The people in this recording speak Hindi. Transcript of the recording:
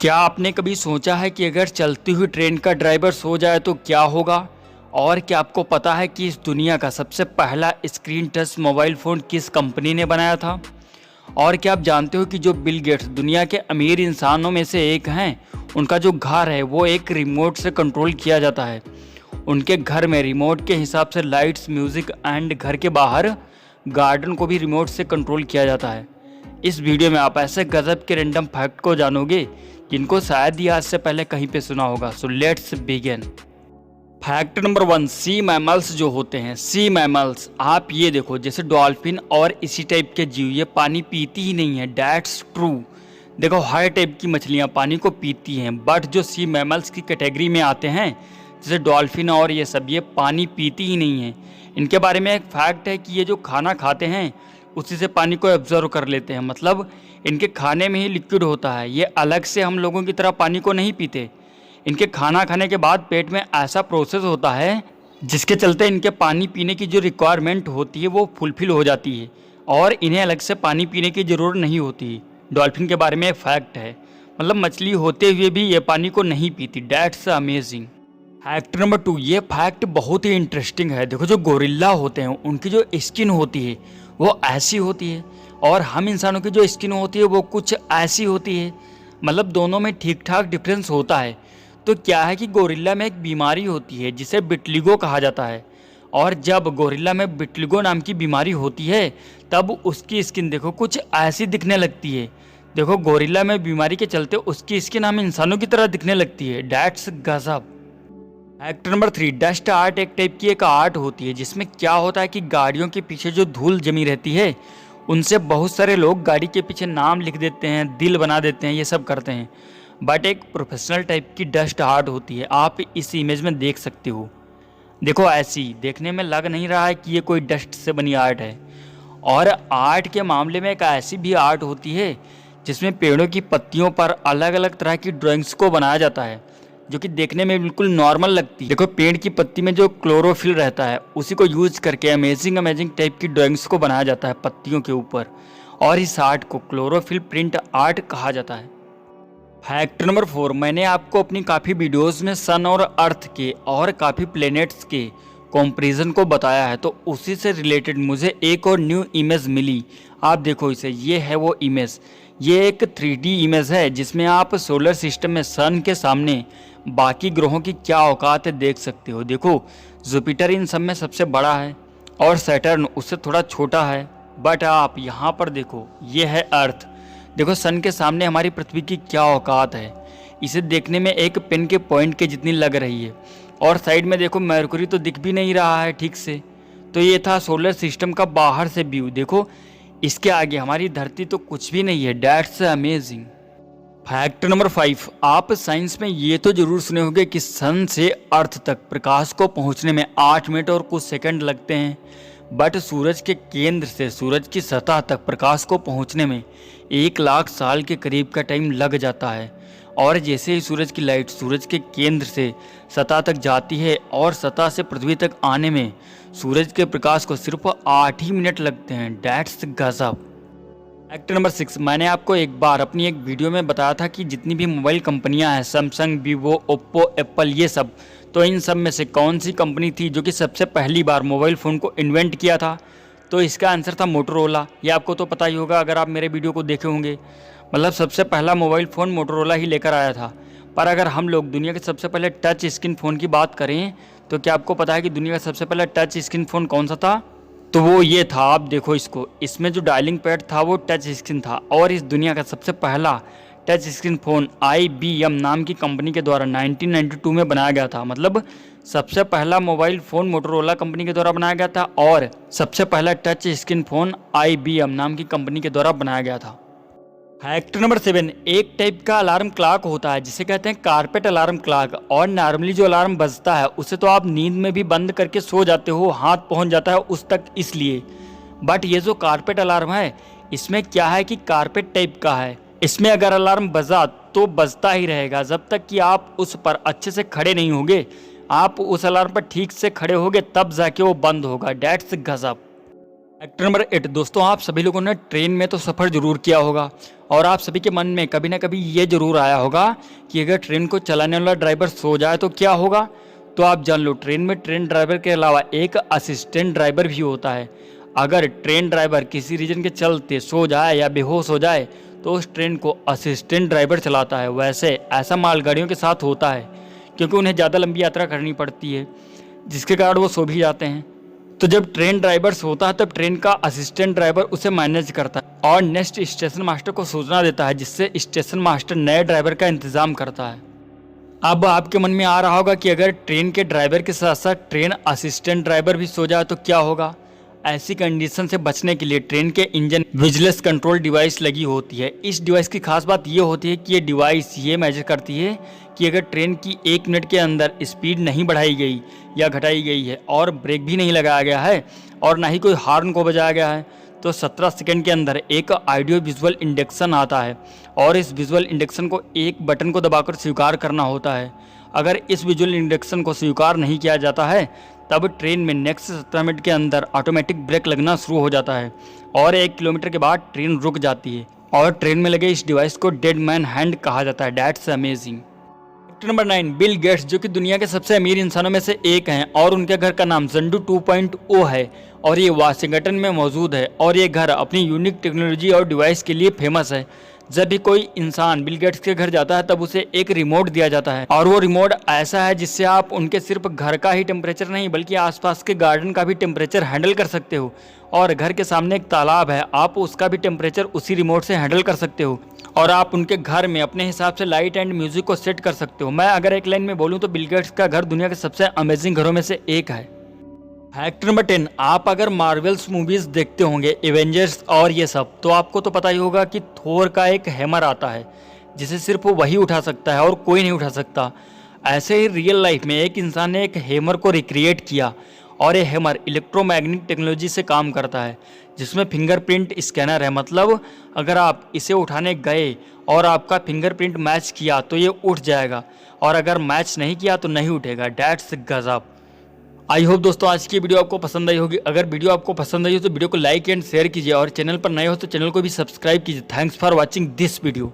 क्या आपने कभी सोचा है कि अगर चलती हुई ट्रेन का ड्राइवर सो जाए तो क्या होगा? और क्या आपको पता है कि इस दुनिया का सबसे पहला स्क्रीन टच मोबाइल फ़ोन किस कंपनी ने बनाया था? और क्या आप जानते हो कि जो बिल गेट्स दुनिया के अमीर इंसानों में से एक हैं, उनका जो घर है वो एक रिमोट से कंट्रोल किया जाता है। उनके घर में रिमोट के हिसाब से लाइट्स, म्यूज़िक एंड घर के बाहर गार्डन को भी रिमोट से कंट्रोल किया जाता है। इस वीडियो में आप ऐसे गजब के रैंडम फैक्ट को जानोगे जिनको शायद ही आज से पहले कहीं पे सुना होगा। So let's begin. Fact number 1, sea mammals जो होते हैं, सी मैमल्स, आप ये देखो जैसे डॉल्फिन और इसी टाइप के जीव ये पानी पीती ही नहीं है। That's true. देखो हर टाइप की मछलियाँ पानी को पीती हैं, बट जो सी मैमल्स की कैटेगरी में आते हैं जैसे डॉल्फिन और ये सब, ये पानी पीती ही नहीं है। इनके बारे में एक फैक्ट है कि ये जो खाना खाते हैं उसी से पानी को एब्जॉर्व कर लेते हैं, मतलब इनके खाने में ही लिक्विड होता है। ये अलग से हम लोगों की तरह पानी को नहीं पीते। इनके खाना खाने के बाद पेट में ऐसा प्रोसेस होता है जिसके चलते इनके पानी पीने की जो रिक्वायरमेंट होती है वो फुलफिल हो जाती है और इन्हें अलग से पानी पीने की ज़रूरत नहीं होती। डॉल्फिन के बारे में एक फैक्ट है, मतलब मछली होते हुए भी ये पानी को नहीं पीती। That's amazing. फैक्ट नंबर 2, ये फैक्ट बहुत ही इंटरेस्टिंग है। देखो जो गोरिल्ला होते हैं उनकी जो स्किन होती है वो ऐसी होती है और हम इंसानों की जो स्किन होती है वो कुछ ऐसी होती है, मतलब दोनों में ठीक ठाक डिफरेंस होता है। तो क्या है कि गोरिल्ला में एक बीमारी होती है जिसे विटिलिगो कहा जाता है, और जब गोरिल्ला में विटिलिगो नाम की बीमारी होती है तब उसकी स्किन देखो कुछ ऐसी दिखने लगती है। देखो गोरिल्ला में बीमारी के चलते उसकी स्किन हम इंसानों की तरह दिखने लगती है। डैट्स गजब। फैक्ट नंबर 3, डस्ट आर्ट एक टाइप की एक आर्ट होती है जिसमें क्या होता है कि गाड़ियों के पीछे जो धूल जमी रहती है उनसे बहुत सारे लोग गाड़ी के पीछे नाम लिख देते हैं, दिल बना देते हैं, ये सब करते हैं। बट एक प्रोफेशनल टाइप की डस्ट आर्ट होती है, आप इस इमेज में देख सकते हो। देखो ऐसी देखने में लग नहीं रहा है कि ये कोई डस्ट से बनी आर्ट है। और आर्ट के मामले में एक ऐसी भी आर्ट होती है जिसमें पेड़ों की पत्तियों पर अलग अलग तरह की ड्राइंग्स को बनाया जाता है जो कि देखने में बिल्कुल नॉर्मल लगती है। देखो पेड़ की पत्ती में जो क्लोरोफिल रहता है उसी को यूज करके अमेजिंग टाइप की ड्राइंग्स को बनाया जाता है पत्तियों के ऊपर, और इस आर्ट को क्लोरोफिल प्रिंट आर्ट कहा जाता है। फैक्ट नंबर 4, मैंने आपको अपनी काफ़ी वीडियोस में सन और अर्थ के और काफ़ी प्लैनेट्स के कंपैरिजन को बताया है, तो उसी से रिलेटेड मुझे एक और न्यू इमेज मिली। आप देखो इसे, ये है वो इमेज। ये एक 3D इमेज है जिसमें आप सोलर सिस्टम में सन के सामने बाकी ग्रहों की क्या औकात है देख सकते हो। देखो जुपिटर इन सब में सबसे बड़ा है और सैटर्न उससे थोड़ा छोटा है। बट आप यहाँ पर देखो, ये है अर्थ। देखो सन के सामने हमारी पृथ्वी की क्या औकात है। इसे देखने में एक पेन के पॉइंट के जितनी लग रही है। और साइड में देखो मरकुरी तो दिख भी नहीं रहा है ठीक से। तो ये था सोलर सिस्टम का बाहर से व्यू। देखो इसके आगे हमारी धरती तो कुछ भी नहीं है। That's amazing. फैक्ट नंबर 5, आप साइंस में ये तो जरूर सुने होंगे कि सन से अर्थ तक प्रकाश को पहुंचने में 8 मिनट और कुछ सेकंड लगते हैं। बट सूरज के केंद्र से सूरज की सतह तक प्रकाश को पहुंचने में 1 लाख साल के करीब का टाइम लग जाता है। और जैसे ही सूरज की लाइट सूरज के केंद्र से सतह तक जाती है और सतह से पृथ्वी तक आने में सूरज के प्रकाश को सिर्फ 8 ही मिनट लगते हैं। डैट्स गजब। फैक्ट नंबर 6, मैंने आपको एक बार अपनी एक वीडियो में बताया था कि जितनी भी मोबाइल कंपनियां हैं, सैमसंग, वीवो, ओप्पो, एप्पल, ये सब, तो इन सब में से कौन सी कंपनी थी जो कि सबसे पहली बार मोबाइल फ़ोन को इन्वेंट किया था? तो इसका आंसर था मोटोरोला। ये आपको तो पता ही होगा अगर आप मेरे वीडियो को देखे होंगे। मतलब सबसे पहला मोबाइल फ़ोन मोटोरोला ही लेकर आया था। पर अगर हम लोग दुनिया के सबसे पहले टच स्क्रीन फ़ोन की बात करें तो क्या आपको पता है कि दुनिया का सबसे पहला टच स्क्रीन फ़ोन कौन सा था? तो वो ये था। आप देखो इसको, इसमें जो डायलिंग पैड था वो टच स्क्रीन था। और इस दुनिया का सबसे पहला टच स्क्रीन फ़ोन IBM नाम की कंपनी के द्वारा 1992 में बनाया गया था। मतलब सबसे पहला मोबाइल फ़ोन मोटोरोला कंपनी के द्वारा बनाया गया था और सबसे पहला टच स्क्रीन फ़ोन IBM नाम की कंपनी के द्वारा बनाया गया था। फैक्ट नंबर 7, एक टाइप का अलार्म क्लॉक होता है जिसे कहते हैं कारपेट अलार्म क्लॉक। और नॉर्मली जो अलार्म बजता है उसे तो आप नींद में भी बंद करके सो जाते हो, हाथ पहुंच जाता है उस तक इसलिए। बट ये जो कारपेट अलार्म है इसमें क्या है कि कारपेट टाइप का है। इसमें अगर अलार्म बजा तो बजता ही रहेगा जब तक कि आप उस पर अच्छे से खड़े नहीं होगे। आप उस अलार्म पर ठीक से खड़े होगे तब जाके वो बंद होगा। डैट्स गजब। फैक्ट नंबर 8, दोस्तों आप सभी लोगों ने ट्रेन में तो सफ़र जरूर किया होगा और आप सभी के मन में कभी ना कभी ये जरूर आया होगा कि अगर ट्रेन को चलाने वाला ड्राइवर सो जाए तो क्या होगा। तो आप जान लो, ट्रेन में ट्रेन ड्राइवर के अलावा एक असिस्टेंट ड्राइवर भी होता है। अगर ट्रेन ड्राइवर किसी रीजन के चलते सो जाए या बेहोश हो जाए तो उस ट्रेन को असिस्टेंट ड्राइवर चलाता है। वैसे ऐसा मालगाड़ियों के साथ होता है क्योंकि उन्हें ज़्यादा लंबी यात्रा करनी पड़ती है, जिसके कारण वो सो भी जाते हैं। तो जब ट्रेन ड्राइवर सोता है तब ट्रेन का असिस्टेंट ड्राइवर उसे मैनेज करता है और नेक्स्ट स्टेशन मास्टर को सूचना देता है, जिससे स्टेशन मास्टर नए ड्राइवर का इंतज़ाम करता है। अब आपके मन में आ रहा होगा कि अगर ट्रेन के ड्राइवर के साथ साथ ट्रेन असिस्टेंट ड्राइवर भी सो जाए तो क्या होगा। ऐसी कंडीशन से बचने के लिए ट्रेन के इंजन विजिलेंस कंट्रोल डिवाइस लगी होती है। इस डिवाइस की खास बात ये होती है कि ये डिवाइस ये मेजर करती है कि अगर ट्रेन की 1 मिनट के अंदर स्पीड नहीं बढ़ाई गई या घटाई गई है और ब्रेक भी नहीं लगाया गया है और ना ही कोई हॉर्न को बजाया गया है तो 17 सेकंड के अंदर एक ऑडियो विजुअल इंडेक्शन आता है और इस विजुअल इंडेक्शन को एक बटन को दबाकर स्वीकार करना होता है। अगर इस विजुअल इंडेक्शन को स्वीकार नहीं किया जाता है तब ट्रेन में नेक्स्ट 17 मिनट के अंदर ऑटोमेटिक ब्रेक लगना शुरू हो जाता है और 1 किलोमीटर के बाद ट्रेन रुक जाती है और ट्रेन में लगे इस डिवाइस को डेड मैन हैंड कहा जाता है। That's amazing. Number 9, Bill Gates, जो कि दुनिया के सबसे अमीर इंसानों में से एक हैं और उनके घर का नाम जंडू 2.0 है और ये वाशिंगटन में मौजूद है और ये घर अपनी यूनिक टेक्नोलॉजी और डिवाइस के लिए फेमस है। जब भी कोई इंसान बिल गेट्स के घर जाता है तब उसे एक रिमोट दिया जाता है और वो रिमोट ऐसा है जिससे आप उनके सिर्फ घर का ही टेम्परेचर नहीं बल्कि आसपास के गार्डन का भी टेम्परेचर हैंडल कर सकते हो। और घर के सामने एक तालाब है, आप उसका भी टेम्परेचर उसी रिमोट से हैंडल कर सकते हो और आप उनके घर में अपने हिसाब से लाइट एंड म्यूजिक को सेट कर सकते हो। मैं अगर एक लाइन में बोलूँ तो बिल गेट्स का घर दुनिया के सबसे अमेजिंग घरों में से एक है। फैक्ट नंबर 10, आप अगर मार्वल्स मूवीज देखते होंगे, एवेंजर्स और ये सब, तो आपको तो पता ही होगा कि थोर का एक हैमर आता है जिसे सिर्फ वही उठा सकता है और कोई नहीं उठा सकता। ऐसे ही रियल लाइफ में एक इंसान ने एक हैमर को रिक्रिएट किया और ये हैमर इलेक्ट्रोमैग्नेटिक टेक्नोलॉजी से काम करता है जिसमें फिंगरप्रिंट स्कैनर है। मतलब अगर आप इसे उठाने गए और आपका फिंगरप्रिंट मैच किया तो ये उठ जाएगा और अगर मैच नहीं किया तो नहीं उठेगा। दैट्स गजब। आई होप दोस्तों आज की वीडियो आपको पसंद आई होगी। अगर वीडियो आपको पसंद आई हो तो वीडियो को लाइक एंड शेयर कीजिए और चैनल पर नए हो तो चैनल को भी सब्सक्राइब कीजिए। Thanks for watching this video.